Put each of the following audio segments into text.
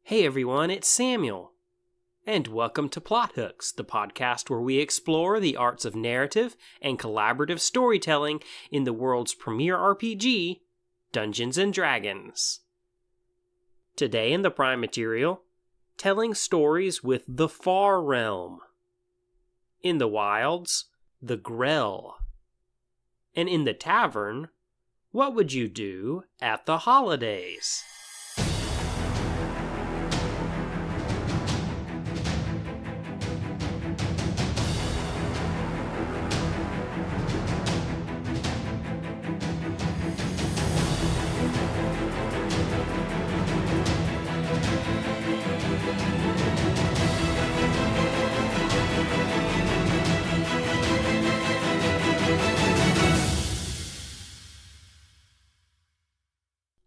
Hey everyone, it's Samuel. And welcome to Plot Hooks, the podcast where we explore the arts of narrative and collaborative storytelling in the world's premier RPG, Dungeons & Dragons. Today in the Prime Material, telling stories with the Far Realm. In the Wilds, the Grell. And in the Tavern, what would you do at the holidays?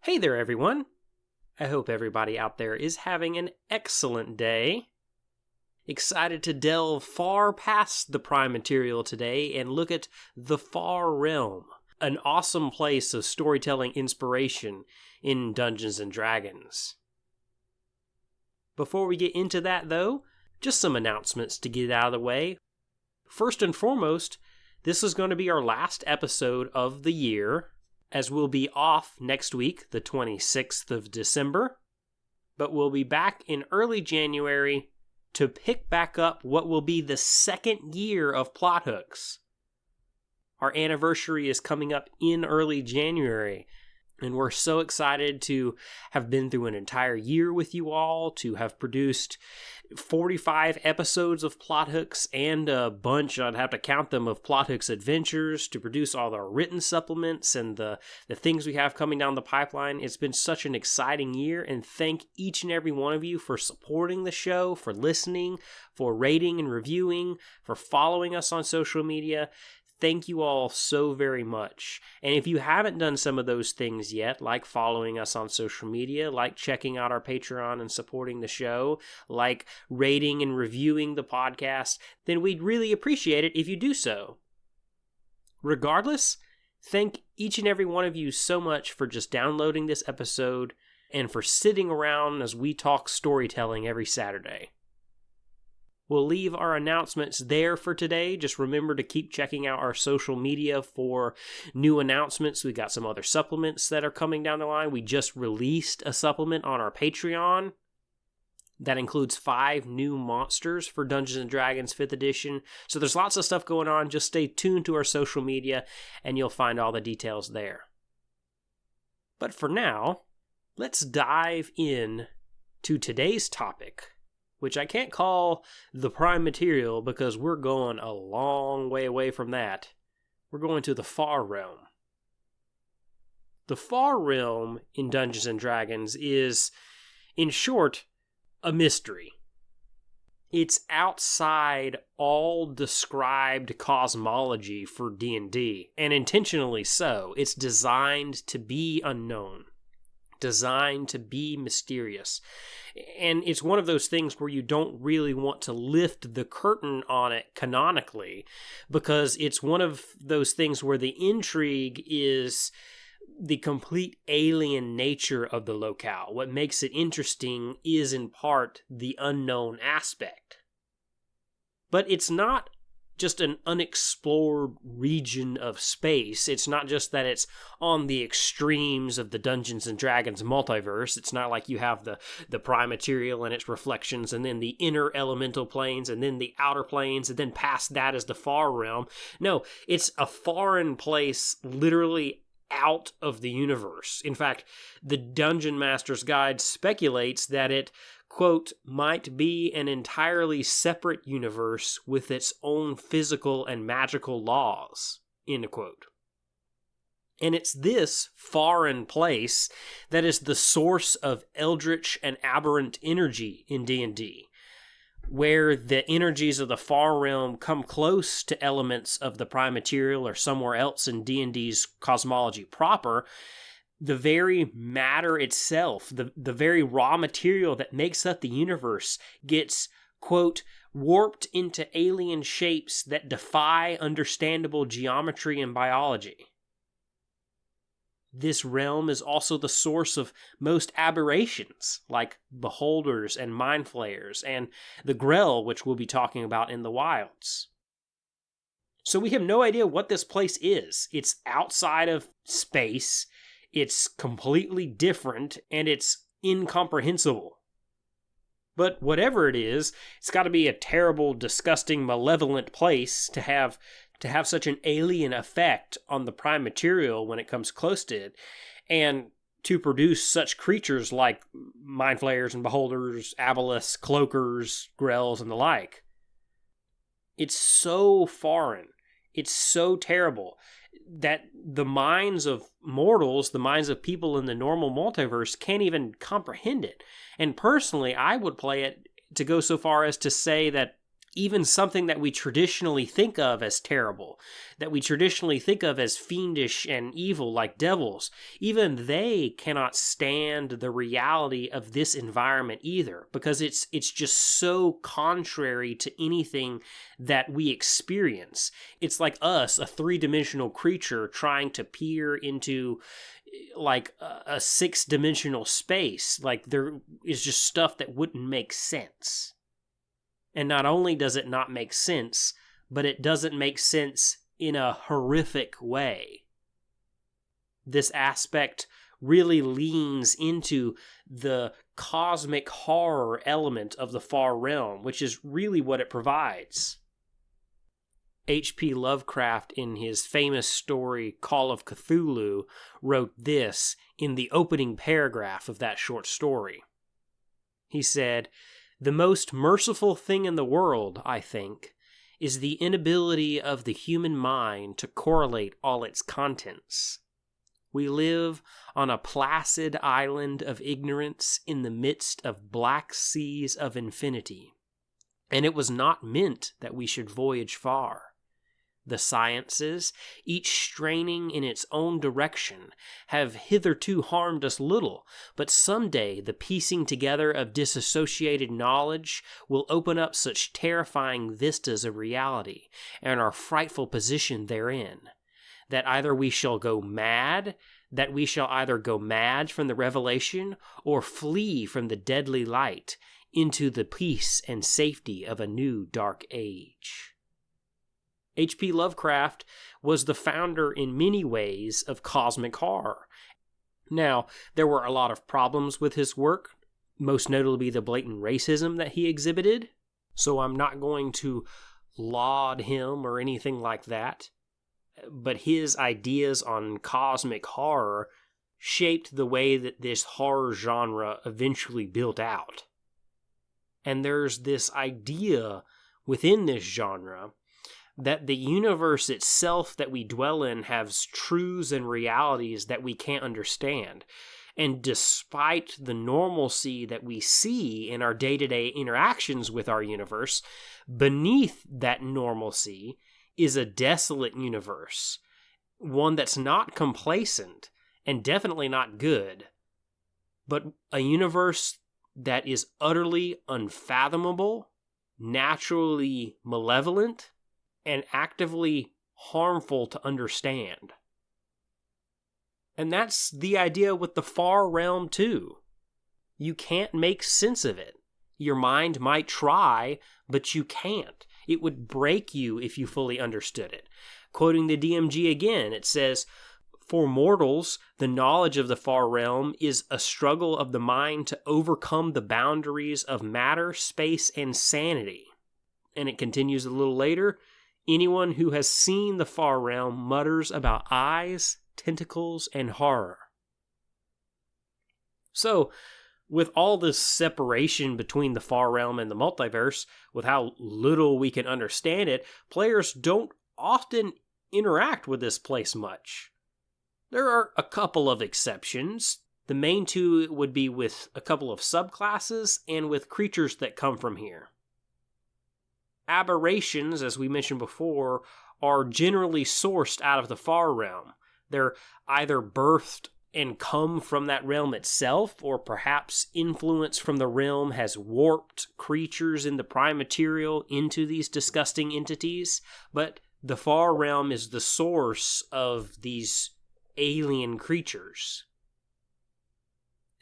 Hey there, everyone. I hope everybody out there is having an excellent day. Excited to delve far past the Prime Material today and look at the Far Realm, an awesome place of storytelling inspiration in Dungeons & Dragons. Before we get into that, though, just some announcements to get out of the way. First and foremost, this is going to be our last episode of the year, as we'll be off next week, the 26th of December, but we'll be back in early January to pick back up what will be the second year of Plot Hooks. Our anniversary is coming up in early January, and we're so excited to have been through an entire year with you all, to have produced 45 episodes of Plot Hooks and a bunch, I'd have to count them, of Plot Hooks adventures, to produce all the written supplements and the things we have coming down the pipeline. It's been such an exciting year, and thank each and every one of you for supporting the show, for listening, for rating and reviewing, for following us on social media. Thank you all so very much. And if you haven't done some of those things yet, like following us on social media, like checking out our Patreon and supporting the show, like rating and reviewing the podcast, then we'd really appreciate it if you do so. Regardless, thank each and every one of you so much for just downloading this episode and for sitting around as we talk storytelling every Saturday. We'll leave our announcements there for today. Just remember to keep checking out our social media for new announcements. We got some other supplements that are coming down the line. We just released a supplement on our Patreon that includes 5 new monsters for Dungeons & Dragons 5th edition. So there's lots of stuff going on. Just stay tuned to our social media and you'll find all the details there. But for now, let's dive in to today's topic, which I can't call the Prime Material because we're going a long way away from that. We're going to the Far Realm. The Far Realm in Dungeons & Dragons is, in short, a mystery. It's outside all described cosmology for D&D, and intentionally so. It's designed to be unknown, designed to be mysterious. And it's one of those things where you don't really want to lift the curtain on it canonically, because it's one of those things where the intrigue is the complete alien nature of the locale. What makes it interesting is in part the unknown aspect. But it's not just an unexplored region of space. It's not just that it's on the extremes of the Dungeons & Dragons multiverse. It's not like you have the Prime Material and its reflections, and then the inner elemental planes, and then the outer planes, and then past that is the Far Realm. No, it's a foreign place literally out of the universe. In fact, the Dungeon Master's Guide speculates that it, quote, might be an entirely separate universe with its own physical and magical laws, end quote. And it's this foreign place that is the source of eldritch and aberrant energy in D&D, where the energies of the Far Realm come close to elements of the Prime Material or somewhere else in D&D's cosmology proper. The very matter itself, the very raw material that makes up the universe, gets, quote, warped into alien shapes that defy understandable geometry and biology. This realm is also the source of most aberrations, like beholders and mind flayers, and the grell, which we'll be talking about in the wilds. So we have no idea what this place is. It's outside of space, it's completely different, and it's incomprehensible. But whatever it is, it's got to be a terrible, disgusting, malevolent place to have such an alien effect on the prime material when it comes close to it, and to produce such creatures like mind flayers and beholders, aboleths, cloakers, grells, and the like. It's so foreign, it's so terrible, that the minds of mortals, the minds of people in the normal multiverse, can't even comprehend it. And personally, I would play it to go so far as to say that even something that we traditionally think of as terrible, that we traditionally think of as fiendish and evil like devils, even they cannot stand the reality of this environment either, because it's just so contrary to anything that we experience. It's like us, a three-dimensional creature, trying to peer into like a six-dimensional space. Like, there is just stuff that wouldn't make sense. And not only does it not make sense, but it doesn't make sense in a horrific way. This aspect really leans into the cosmic horror element of the far realm, which is really what it provides. H.P. Lovecraft, in his famous story Call of Cthulhu, wrote this in the opening paragraph of that short story. He said, "The most merciful thing in the world, I think, is the inability of the human mind to correlate all its contents. We live on a placid island of ignorance in the midst of black seas of infinity, and it was not meant that we should voyage far. The sciences, each straining in its own direction, have hitherto harmed us little, but someday the piecing together of disassociated knowledge will open up such terrifying vistas of reality, and our frightful position therein, that either we shall go mad, from the revelation, or flee from the deadly light into the peace and safety of a new dark age." H.P. Lovecraft was the founder in many ways of cosmic horror. Now, there were a lot of problems with his work, most notably the blatant racism that he exhibited, so I'm not going to laud him or anything like that, but his ideas on cosmic horror shaped the way that this horror genre eventually built out. And there's this idea within this genre that the universe itself that we dwell in has truths and realities that we can't understand. And despite the normalcy that we see in our day-to-day interactions with our universe, beneath that normalcy is a desolate universe, one that's not complacent and definitely not good, but a universe that is utterly unfathomable, naturally malevolent, and actively harmful to understand. And that's the idea with the far realm too. You can't make sense of it. Your mind might try, but you can't. It would break you if you fully understood it. Quoting the DMG again, it says, "For mortals, the knowledge of the far realm is a struggle of the mind to overcome the boundaries of matter, space, and sanity." And it continues a little later, "Anyone who has seen the far realm mutters about eyes, tentacles, and horror." So, with all this separation between the far realm and the multiverse, with how little we can understand it, players don't often interact with this place much. There are a couple of exceptions. The main two would be with a couple of subclasses and with creatures that come from here. Aberrations, as we mentioned before, are generally sourced out of the far realm. They're either birthed and come from that realm itself, or perhaps influence from the realm has warped creatures in the prime material into these disgusting entities. But the far realm is the source of these alien creatures.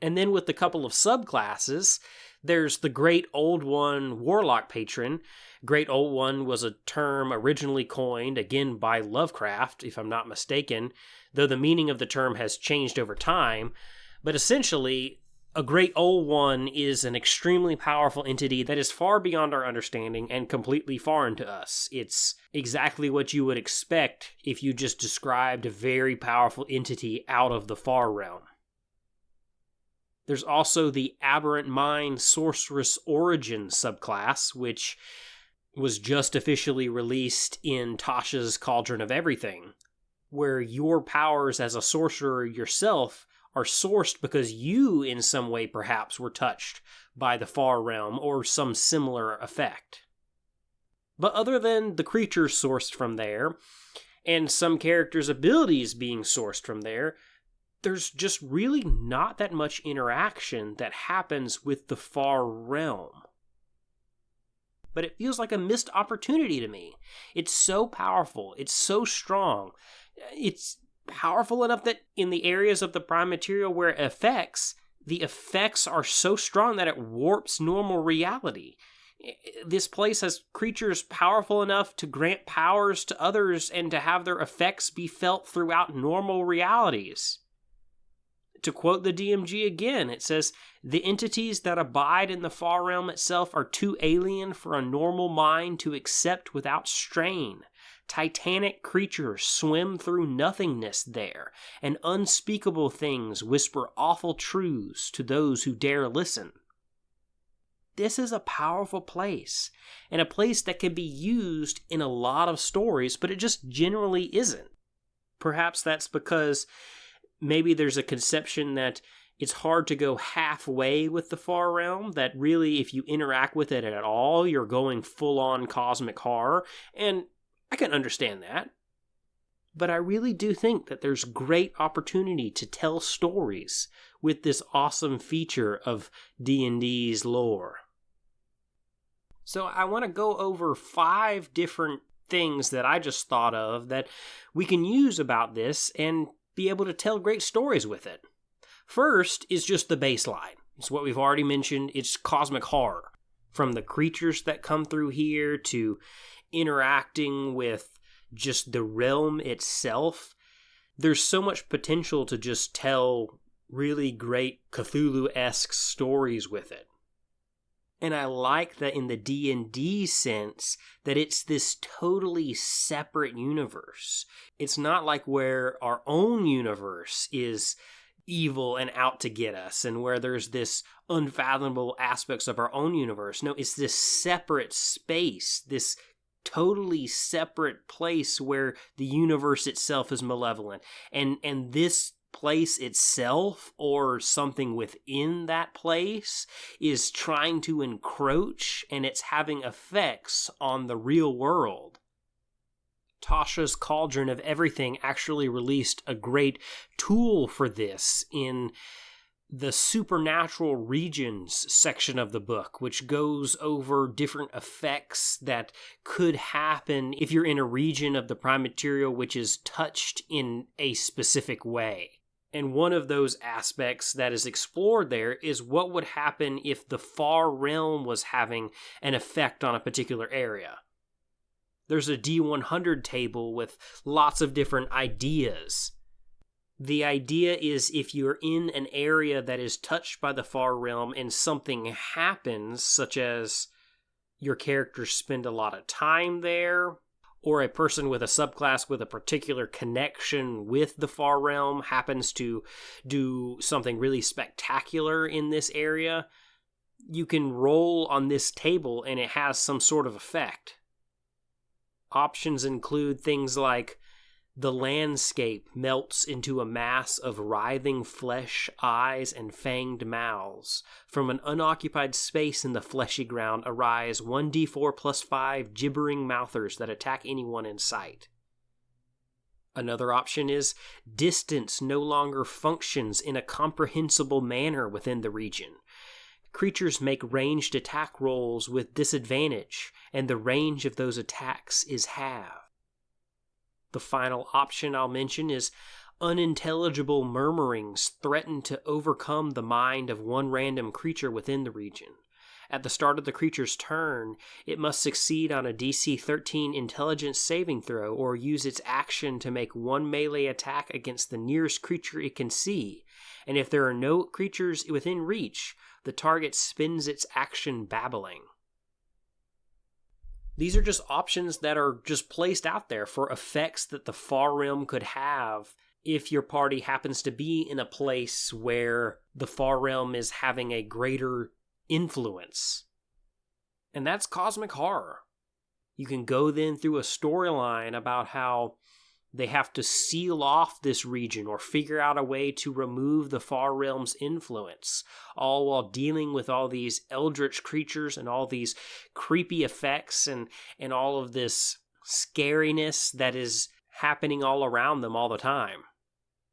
And then with the couple of subclasses, there's the Great Old One Warlock Patron. Great Old One was a term originally coined, again by Lovecraft, if I'm not mistaken, though the meaning of the term has changed over time. But essentially, a Great Old One is an extremely powerful entity that is far beyond our understanding and completely foreign to us. It's exactly what you would expect if you just described a very powerful entity out of the far realm. There's also the Aberrant Mind Sorceress Origin subclass, which was just officially released in Tasha's Cauldron of Everything, where your powers as a sorcerer yourself are sourced because you, in some way perhaps, were touched by the far realm or some similar effect. But other than the creatures sourced from there, and some characters' abilities being sourced from there, there's just really not that much interaction that happens with the far realm. But it feels like a missed opportunity to me. It's so powerful. It's so strong. It's powerful enough that in the areas of the prime material where it affects, the effects are so strong that it warps normal reality. This place has creatures powerful enough to grant powers to others and to have their effects be felt throughout normal realities. To quote the DMG again, it says, "The entities that abide in the far realm itself are too alien for a normal mind to accept without strain. Titanic creatures swim through nothingness there, and unspeakable things whisper awful truths to those who dare listen." This is a powerful place, and a place that can be used in a lot of stories, but it just generally isn't. Perhaps that's because maybe there's a conception that it's hard to go halfway with the far realm, that really if you interact with it at all, you're going full-on cosmic horror, and I can understand that. But I really do think that there's great opportunity to tell stories with this awesome feature of D&D's lore. So I want to go over 5 different things that I just thought of that we can use about this and be able to tell great stories with it. First is just the baseline. It's what we've already mentioned. It's cosmic horror. From the creatures that come through here to interacting with just the realm itself, there's so much potential to just tell really great Cthulhu-esque stories with it. And I like that in the D&D sense, that it's this totally separate universe. It's not like where our own universe is evil and out to get us, and where there's this unfathomable aspects of our own universe. No, it's this separate space, this totally separate place where the universe itself is malevolent. And this place itself, or something within that place, is trying to encroach, and it's having effects on the real world. Tasha's Cauldron of Everything actually released a great tool for this in the supernatural regions section of the book, which goes over different effects that could happen if you're in a region of the prime material which is touched in a specific way. And one of those aspects that is explored there is what would happen if the far realm was having an effect on a particular area. There's a D100 table with lots of different ideas. The idea is if you're in an area that is touched by the far realm and something happens, such as your characters spend a lot of time there, or a person with a subclass with a particular connection with the far realm happens to do something really spectacular in this area, you can roll on this table and it has some sort of effect. Options include things like the landscape melts into a mass of writhing flesh, eyes, and fanged mouths. From an unoccupied space in the fleshy ground arise 1d4 plus 5 gibbering mouthers that attack anyone in sight. Another option is distance no longer functions in a comprehensible manner within the region. Creatures make ranged attack rolls with disadvantage, and the range of those attacks is halved. The final option I'll mention is unintelligible murmurings threaten to overcome the mind of one random creature within the region. At the start of the creature's turn, it must succeed on a DC 13 intelligence saving throw or use its action to make one melee attack against the nearest creature it can see. And if there are no creatures within reach, the target spends its action babbling. These are just options that are just placed out there for effects that the Far Realm could have if your party happens to be in a place where the Far Realm is having a greater influence. And that's cosmic horror. You can go then through a storyline about how they have to seal off this region or figure out a way to remove the Far Realm's influence, all while dealing with all these eldritch creatures and all these creepy effects and all of this scariness that is happening all around them all the time.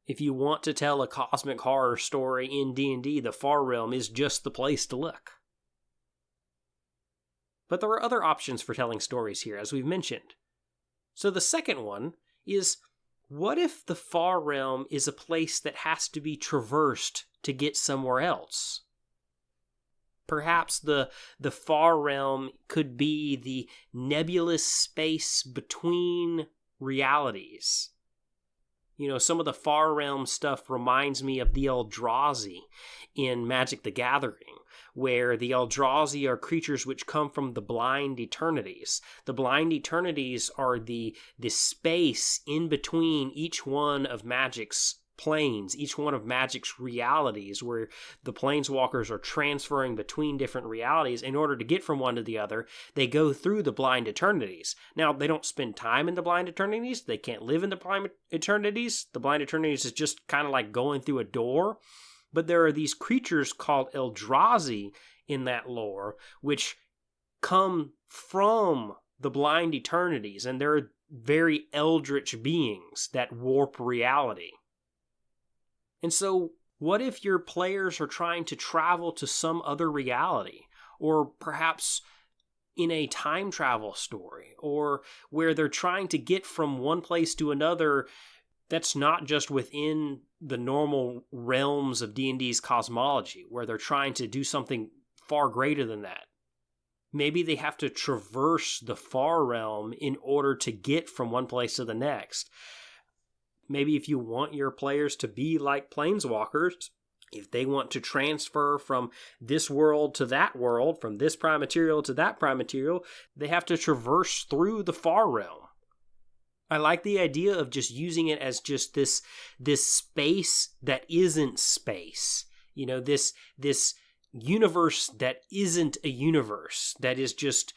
If you want to tell a cosmic horror story in D&D, the Far Realm is just the place to look. But there are other options for telling stories here, as we've mentioned. So the second one is, what if the Far Realm is a place that has to be traversed to get somewhere else? Perhaps the Far Realm could be the nebulous space between realities. You know, some of the Far Realm stuff reminds me of the Eldrazi in Magic the Gathering, where the Eldrazi are creatures which come from the Blind Eternities. The Blind Eternities are the space in between each one of Magic's planes, each one of Magic's realities, where the planeswalkers are transferring between different realities. In order to get from one to the other, they go through the Blind Eternities. Now, they don't spend time in the Blind Eternities. They can't live in the Blind Eternities. The Blind Eternities is just kind of like going through a door. But there are these creatures called Eldrazi in that lore, which come from the Blind Eternities, and they're very eldritch beings that warp reality. And so, what if your players are trying to travel to some other reality, or perhaps in a time travel story, or where they're trying to get from one place to another that's not just within the normal realms of D&D's cosmology, where they're trying to do something far greater than that? Maybe they have to traverse the Far Realm in order to get from one place to the next. Maybe if you want your players to be like planeswalkers, if they want to transfer from this world to that world, from this prime material to that prime material, they have to traverse through the Far Realm. I like the idea of just using it as just this space that isn't space. You know, this universe that isn't a universe, that is just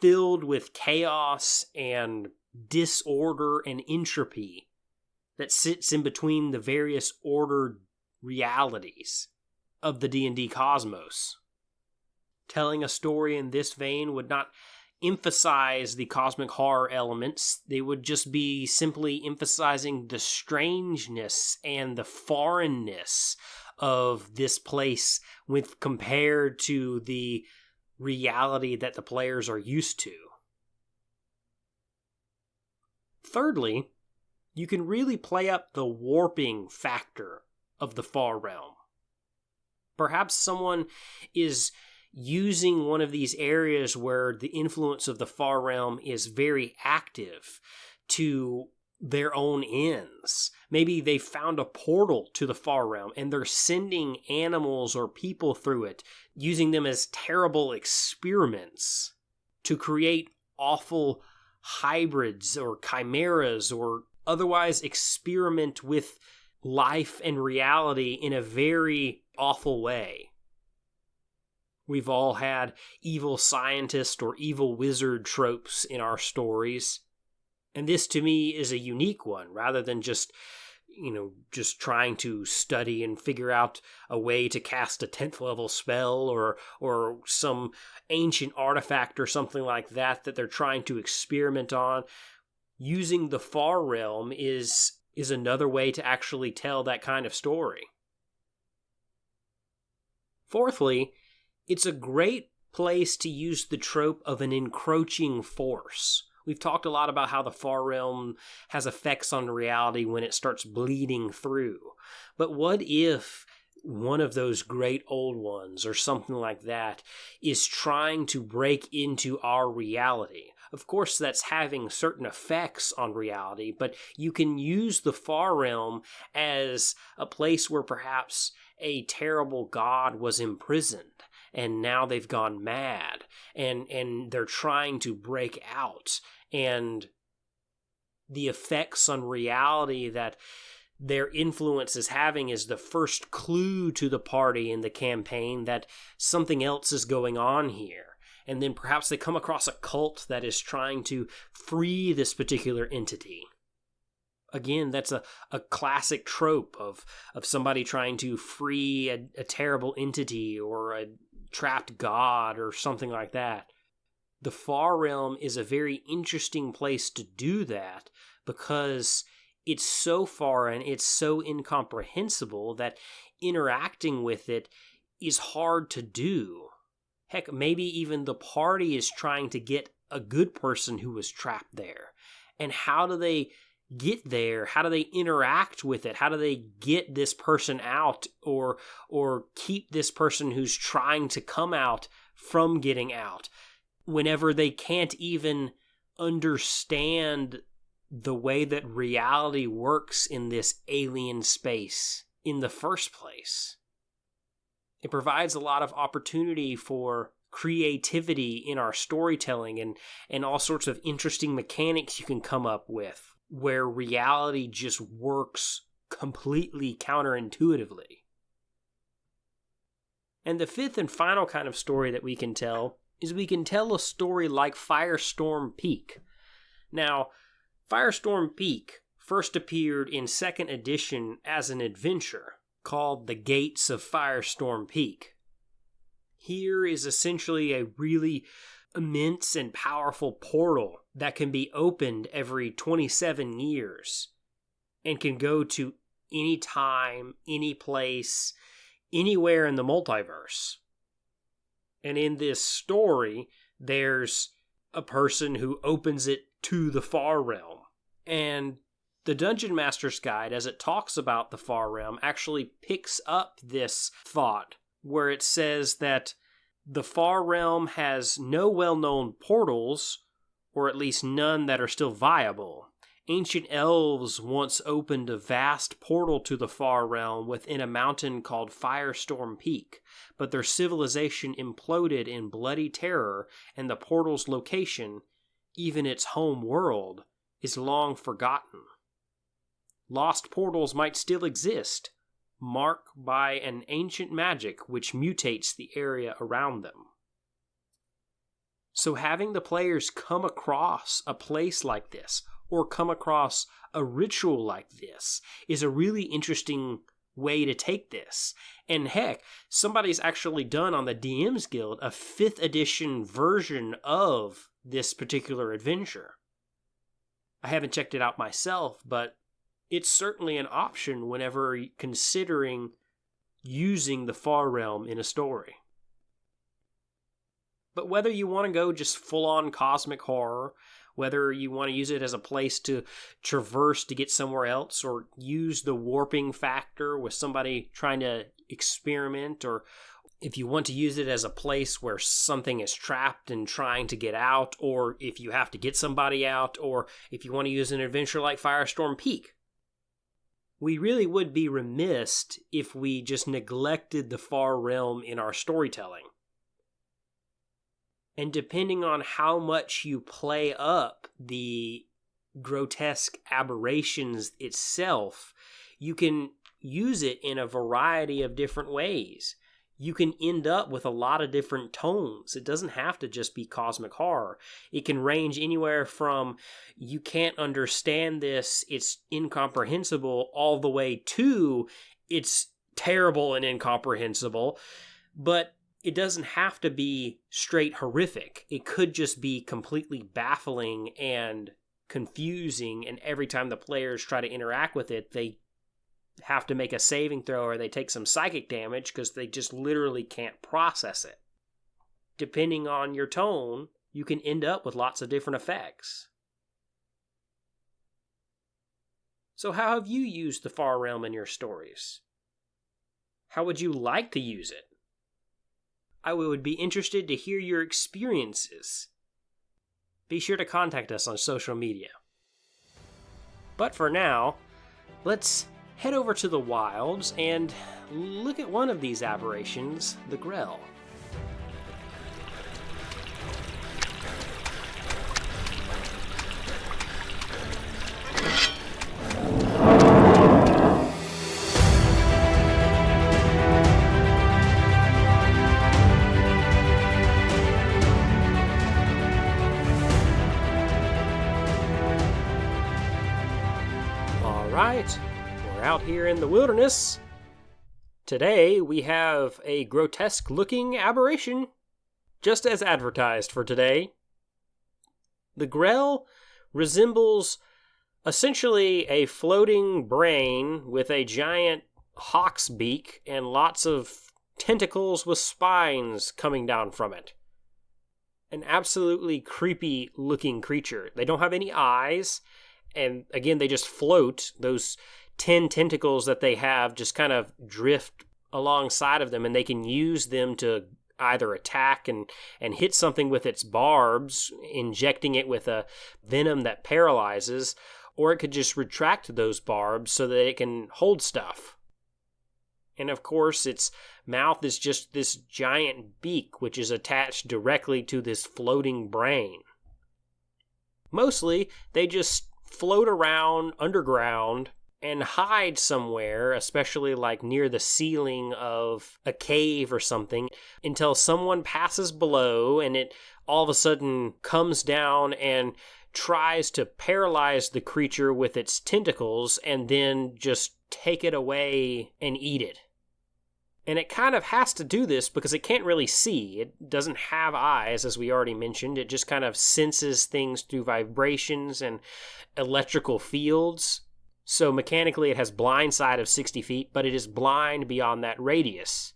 filled with chaos and disorder and entropy, that sits in between the various ordered realities of the D&D cosmos. Telling a story in this vein would not emphasize the cosmic horror elements. They would just be simply emphasizing the strangeness and the foreignness of this place with compared to the reality that the players are used to. Thirdly, you can really play up the warping factor of the Far Realm. Perhaps someone is using one of these areas where the influence of the Far Realm is very active to their own ends. Maybe they found a portal to the Far Realm and they're sending animals or people through it, using them as terrible experiments to create awful hybrids or chimeras, or otherwise experiment with life and reality in a very awful way. We've all had evil scientist or evil wizard tropes in our stories. And this to me is a unique one, rather than just trying to study and figure out a way to cast a 10th level spell or some ancient artifact or something like that they're trying to experiment on. Using the Far Realm is another way to actually tell that kind of story. Fourthly, it's a great place to use the trope of an encroaching force, We've talked a lot about how the far realm has effects on reality when it starts bleeding through. But what if one of those great old ones or something like that is trying to break into our reality? Of course, that's having certain effects on reality, but you can use the far realm as a place where perhaps a terrible god was imprisoned and now they've gone mad and they're trying to break out, and the effects on reality that their influence is having is the first clue to the party in the campaign that something else is going on here. And then perhaps they come across a cult that is trying to free this particular entity. Again, that's a classic trope of somebody trying to free a terrible entity or a trapped god or something like that. The far realm is a very interesting place to do that because it's so far and it's so incomprehensible that interacting with it is hard to do. Heck, maybe even the party is trying to get a good person who was trapped there. And how do they get there? How do they interact with it? How do they get this person out or keep this person who's trying to come out from getting out whenever they can't even understand the way that reality works in this alien space in the first place? It provides a lot of opportunity for creativity in our storytelling and all sorts of interesting mechanics you can come up with where reality just works completely counterintuitively. And the fifth and final kind of story that we can tell is we can tell a story like Firestorm Peak. Now, Firestorm Peak first appeared in 2nd edition as an adventure called The Gates of Firestorm Peak. Here is essentially a really immense and powerful portal that can be opened every 27 years and can go to any time, any place, anywhere in the multiverse. And in this story, there's a person who opens it to the far realm. And the Dungeon Master's Guide, as it talks about the far realm, actually picks up this thought where it says that the far realm has no well-known portals, or at least none that are still viable. Ancient elves once opened a vast portal to the far realm within a mountain called Firestorm Peak, but their civilization imploded in bloody terror, and the portal's location, even its home world, is long forgotten. Lost portals might still exist, marked by an ancient magic which mutates the area around them. So having the players come across a place like this, or come across a ritual like this, is a really interesting way to take this. And heck, somebody's actually done on the DM's Guild a 5th edition version of this particular adventure. I haven't checked it out myself, but it's certainly an option whenever considering using the far realm in a story. But whether you want to go just full-on cosmic horror, whether you want to use it as a place to traverse to get somewhere else, or use the warping factor with somebody trying to experiment, or if you want to use it as a place where something is trapped and trying to get out, or if you have to get somebody out, or if you want to use an adventure like Firestorm Peak, we really would be remiss if we just neglected the far realm in our storytelling. And depending on how much you play up the grotesque aberrations itself, you can use it in a variety of different ways. You can end up with a lot of different tones. It doesn't have to just be cosmic horror. It can range anywhere from you can't understand this, it's incomprehensible, all the way to it's terrible and incomprehensible. But it doesn't have to be straight horrific. It could just be completely baffling and confusing, and every time the players try to interact with it, they have to make a saving throw or they take some psychic damage because they just literally can't process it. Depending on your tone, you can end up with lots of different effects. So how have you used the Far Realm in your stories? How would you like to use it? I would be interested to hear your experiences. Be sure to contact us on social media. But for now, let's head over to the wilds and look at one of these aberrations, the grell. Alright, we're out here in the wilderness. Today we have a grotesque-looking aberration, just as advertised for today. The grell resembles essentially a floating brain with a giant hawk's beak and lots of tentacles with spines coming down from it. An absolutely creepy-looking creature. They don't have any eyes. And again, they just float. Those 10 tentacles that they have just kind of drift alongside of them, and they can use them to either attack and hit something with its barbs, injecting it with a venom that paralyzes, or it could just retract those barbs so that it can hold stuff. And of course, its mouth is just this giant beak, which is attached directly to this floating brain. Mostly, they just float around underground and hide somewhere, especially like near the ceiling of a cave or something, until someone passes below and it all of a sudden comes down and tries to paralyze the creature with its tentacles and then just take it away and eat it. And it kind of has to do this because it can't really see. It doesn't have eyes, as we already mentioned. It just kind of senses things through vibrations and electrical fields. So mechanically it has blind sight of 60 feet, but it is blind beyond that radius.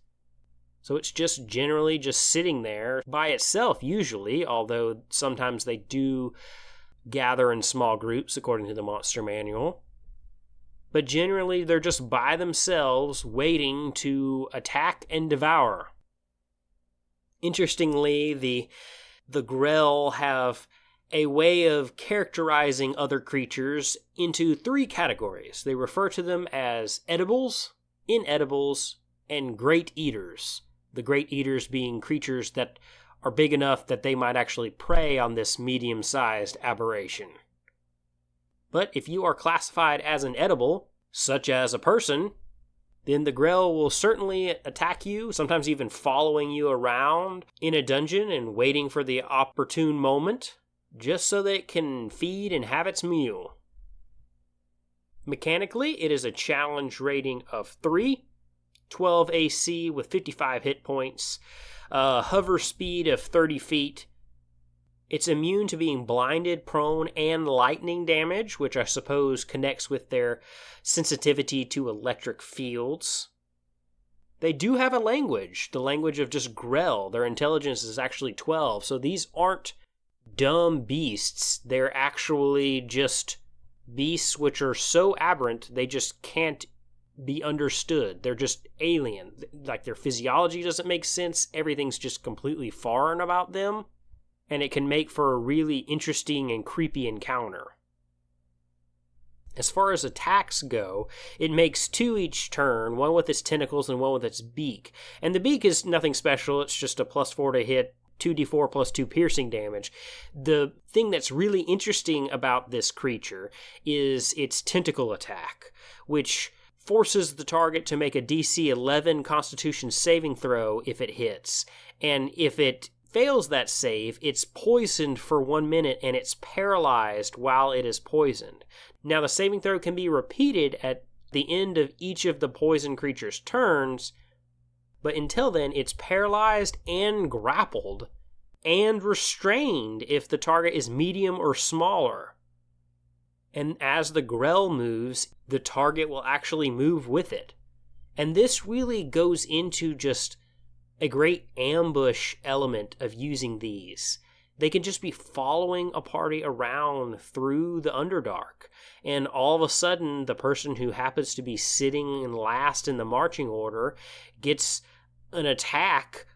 So it's just generally just sitting there by itself usually, although sometimes they do gather in small groups according to the monster manual. But generally, they're just by themselves, waiting to attack and devour. Interestingly, the grell have a way of characterizing other creatures into 3 categories. They refer to them as edibles, inedibles, and great eaters. The great eaters being creatures that are big enough that they might actually prey on this medium-sized aberration. But if you are classified as an edible, such as a person, then the grell will certainly attack you, sometimes even following you around in a dungeon and waiting for the opportune moment, just so that it can feed and have its meal. Mechanically, it is a challenge rating of 3, 12 AC with 55 hit points, hover speed of 30 feet. It's immune to being blinded, prone, and lightning damage, which I suppose connects with their sensitivity to electric fields. They do have a language, the language of just grell. Their intelligence is actually 12, so these aren't dumb beasts. They're actually just beasts which are so aberrant they just can't be understood. They're just alien. Like, their physiology doesn't make sense. Everything's just completely foreign about them. And it can make for a really interesting and creepy encounter. As far as attacks go, it makes 2 each turn, one with its tentacles and one with its beak. And the beak is nothing special, it's just a +4 to hit, 2d4 plus 2 piercing damage. The thing that's really interesting about this creature is its tentacle attack, which forces the target to make a DC 11 Constitution saving throw if it hits. And if it fails that save, it's poisoned for 1 minute and it's paralyzed while it is poisoned. Now, the saving throw can be repeated at the end of each of the poison creature's turns, but until then, it's paralyzed and grappled and restrained if the target is medium or smaller. And as the grell moves, the target will actually move with it. And this really goes into just a great ambush element of using these. They can just be following a party around through the Underdark. And all of a sudden, the person who happens to be sitting in last in the marching order gets an attack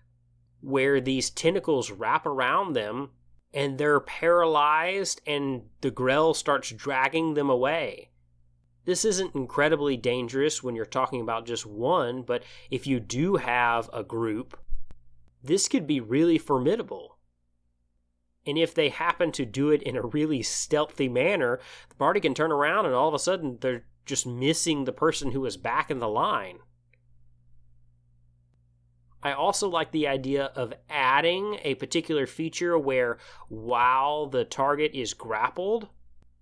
where these tentacles wrap around them and they're paralyzed and the grell starts dragging them away. This isn't incredibly dangerous when you're talking about just one, but if you do have a group, this could be really formidable. And if they happen to do it in a really stealthy manner, the party can turn around and all of a sudden they're just missing the person who was back in the line. I also like the idea of adding a particular feature where while the target is grappled,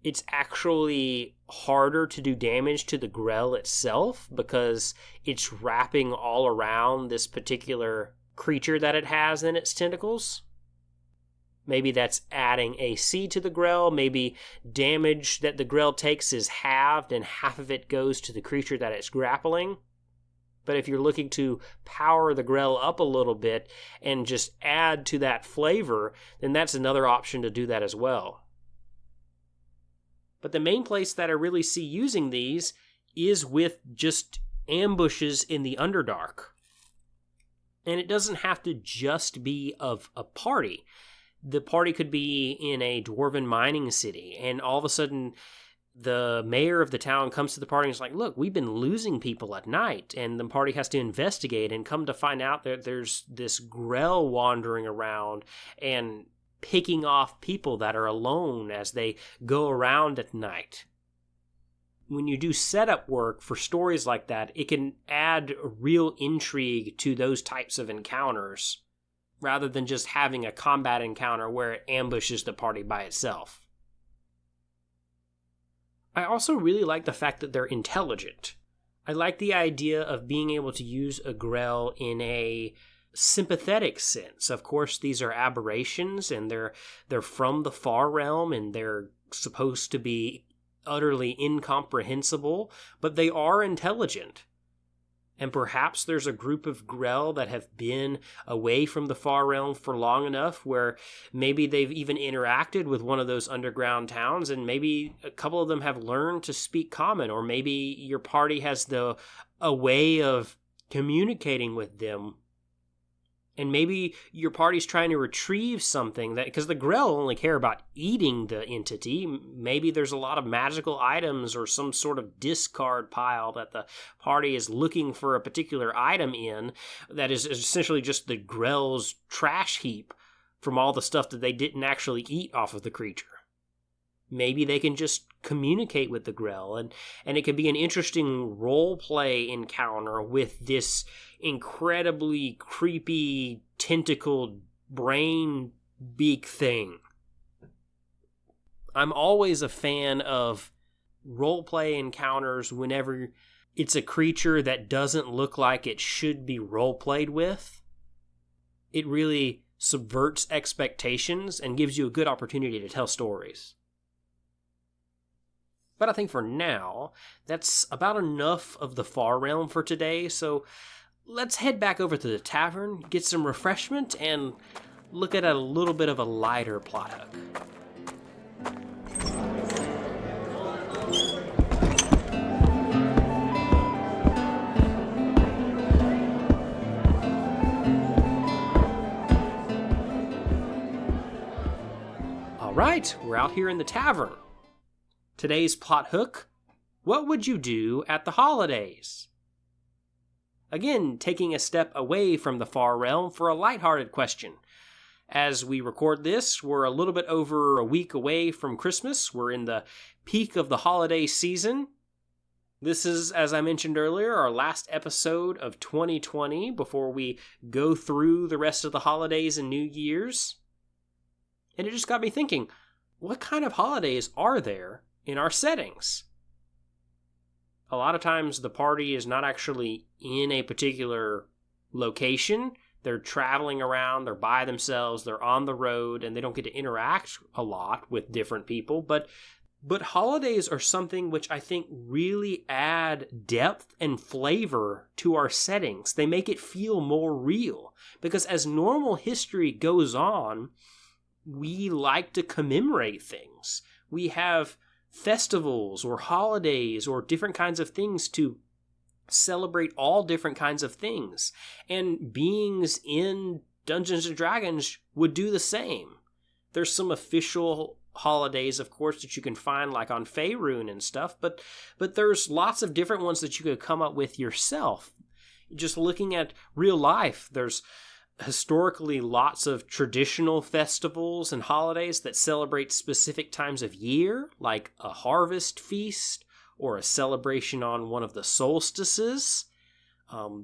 it's actually harder to do damage to the grell itself because it's wrapping all around this particular creature that it has in its tentacles. Maybe that's adding AC to the grell. Maybe damage that the grell takes is halved and half of it goes to the creature that it's grappling. But if you're looking to power the grell up a little bit and just add to that flavor, then that's another option to do that as well. But the main place that I really see using these is with just ambushes in the Underdark. And it doesn't have to just be of a party. The party could be in a dwarven mining city, and all of a sudden the mayor of the town comes to the party and is like, look, we've been losing people at night, and the party has to investigate and come to find out that there's this grell wandering around and picking off people that are alone as they go around at night. When you do setup work for stories like that, it can add real intrigue to those types of encounters, rather than just having a combat encounter where it ambushes the party by itself. I also really like the fact that they're intelligent. I like the idea of being able to use a grell in a sympathetic sense. Of course, these are aberrations, and they're from the far realm, and they're supposed to be utterly incomprehensible, but they are intelligent. And perhaps there's a group of grell that have been away from the far realm for long enough where maybe they've even interacted with one of those underground towns, and maybe a couple of them have learned to speak common, or maybe your party has a way of communicating with them. And maybe your party's trying to retrieve something that, because the grell only care about eating the entity. Maybe there's a lot of magical items or some sort of discard pile that the party is looking for a particular item in that is essentially just the grell's trash heap from all the stuff that they didn't actually eat off of the creature. Maybe they can just communicate with the grell, and it can be an interesting role play encounter with this incredibly creepy tentacled brain beak thing. I'm always a fan of role play encounters whenever it's a creature that doesn't look like it should be role played with. It really subverts expectations and gives you a good opportunity to tell stories. But I think for now, that's about enough of the far realm for today, so let's head back over to the tavern, get some refreshment, and look at a little bit of a lighter plot hook. All right, we're out here in the tavern. Today's plot hook: what would you do at the holidays? Again, taking a step away from the far realm for a lighthearted question. As we record this, we're a little bit over a week away from Christmas. We're in the peak of the holiday season. This is, as I mentioned earlier, our last episode of 2020 before we go through the rest of the holidays and New Year's. And it just got me thinking, what kind of holidays are there in our settings? A lot of times the party is not actually in a particular location. They're traveling around, they're by themselves, they're on the road, and they don't get to interact a lot with different people. But holidays are something which I think really add depth and flavor to our settings. They make it feel more real. Because as normal history goes on, we like to commemorate things. We have festivals or holidays or different kinds of things to celebrate all different kinds of things. And beings in Dungeons & Dragons would do the same. There's some official holidays, of course, that you can find like on Faerun and stuff, but there's lots of different ones that you could come up with yourself. Just looking at real life, there's historically lots of traditional festivals and holidays that celebrate specific times of year, like a harvest feast or a celebration on one of the solstices.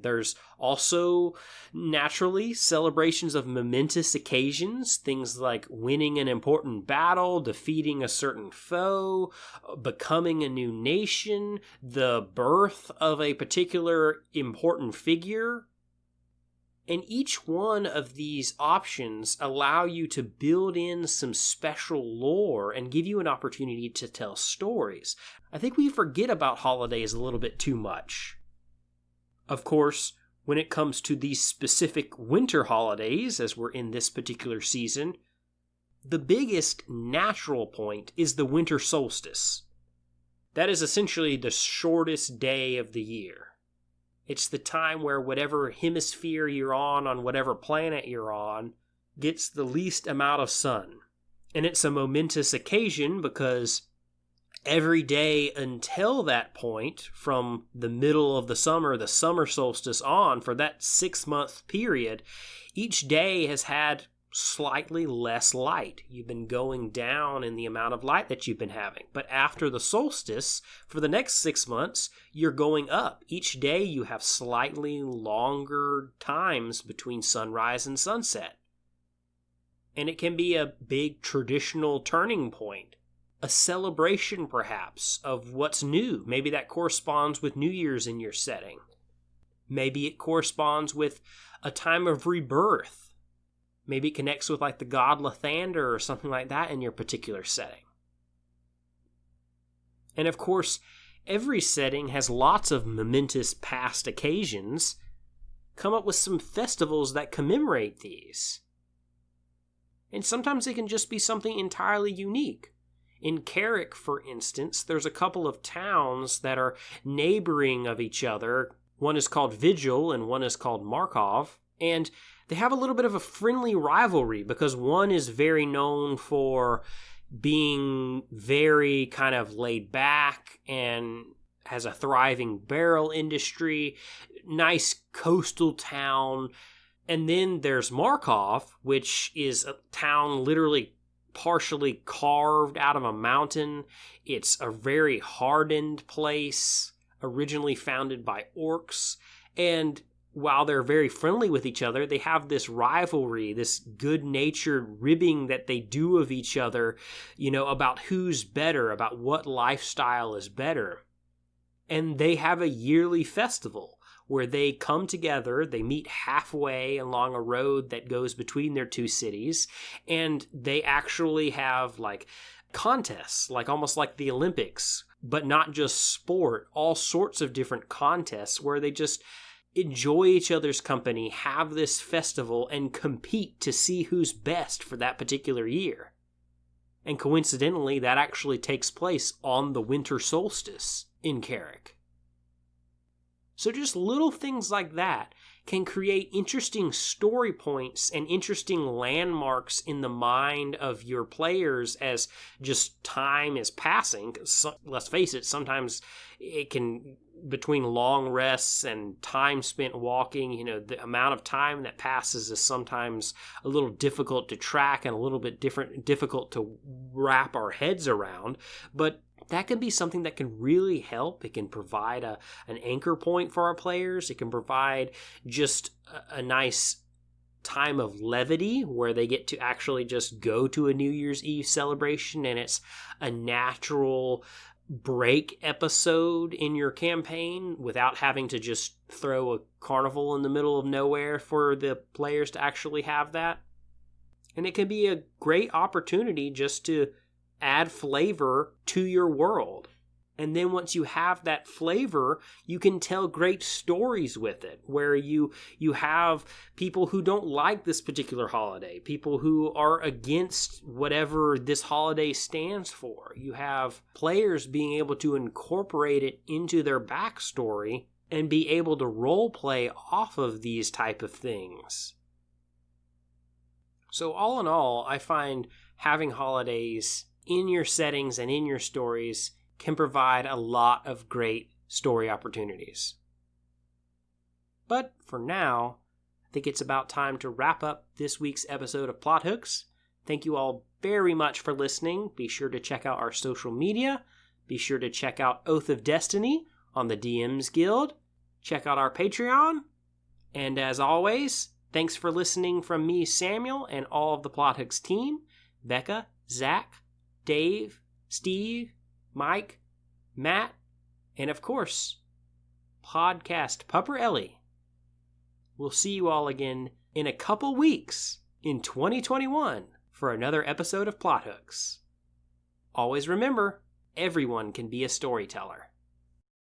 There's also, naturally, celebrations of momentous occasions, things like winning an important battle, defeating a certain foe, becoming a new nation, the birth of a particular important figure. And each one of these options allow you to build in some special lore and give you an opportunity to tell stories. I think we forget about holidays a little bit too much. Of course, when it comes to these specific winter holidays, as we're in this particular season, the biggest natural point is the winter solstice. That is essentially the shortest day of the year. It's the time where whatever hemisphere you're on whatever planet you're on, gets the least amount of sun. And it's a momentous occasion because every day until that point, from the middle of the summer solstice on, for that 6-month period, each day has had slightly less light. You've been going down in the amount of light that you've been having. But after the solstice, for the next 6 months, you're going up. Each day you have slightly longer times between sunrise and sunset. And it can be a big traditional turning point. A celebration, perhaps, of what's new. Maybe that corresponds with New Year's in your setting. Maybe it corresponds with a time of rebirth. Maybe it connects with like the god Lathander or something like that in your particular setting. And of course, every setting has lots of momentous past occasions. Come up with some festivals that commemorate these. And sometimes it can just be something entirely unique. In Carrick, for instance, there's a couple of towns that are neighboring of each other. One is called Vigil and one is called Markov. And they have a little bit of a friendly rivalry because one is very known for being very kind of laid back and has a thriving barrel industry, nice coastal town. And then there's Markov, which is a town literally partially carved out of a mountain. It's a very hardened place, originally founded by orcs. And while they're very friendly with each other, they have this rivalry, this good-natured ribbing that they do of each other, about who's better, about what lifestyle is better. And they have a yearly festival where they come together, they meet halfway along a road that goes between their two cities, and they actually have like contests, like almost like the Olympics, but not just sport, all sorts of different contests where they just enjoy each other's company, have this festival, and compete to see who's best for that particular year. And coincidentally, that actually takes place on the winter solstice in Carrick. So just little things like that can create interesting story points and interesting landmarks in the mind of your players as just time is passing. Let's face it, sometimes it can, between long rests and time spent walking, the amount of time that passes is sometimes a little difficult to track and a little bit difficult to wrap our heads around. But that can be something that can really help. It can provide an anchor point for our players. It can provide just a nice time of levity where they get to actually just go to a New Year's Eve celebration and it's a natural break episode in your campaign without having to just throw a carnival in the middle of nowhere for the players to actually have that. And it can be a great opportunity just to add flavor to your world. And then once you have that flavor, you can tell great stories with it, where you have people who don't like this particular holiday, people who are against whatever this holiday stands for. You have players being able to incorporate it into their backstory and be able to role play off of these type of things. So all in all, I find having holidays in your settings and in your stories can provide a lot of great story opportunities. But for now, I think it's about time to wrap up this week's episode of Plot Hooks. Thank you all very much for listening. Be sure to check out our social media. Be sure to check out Oath of Destiny on the DMs Guild. Check out our Patreon. And as always, thanks for listening from me, Samuel, and all of the Plot Hooks team. Becca, Zach, Dave, Steve, Mike, Matt, and of course, Podcast Pupper Ellie. We'll see you all again in a couple weeks in 2021 for another episode of Plot Hooks. Always remember, everyone can be a storyteller.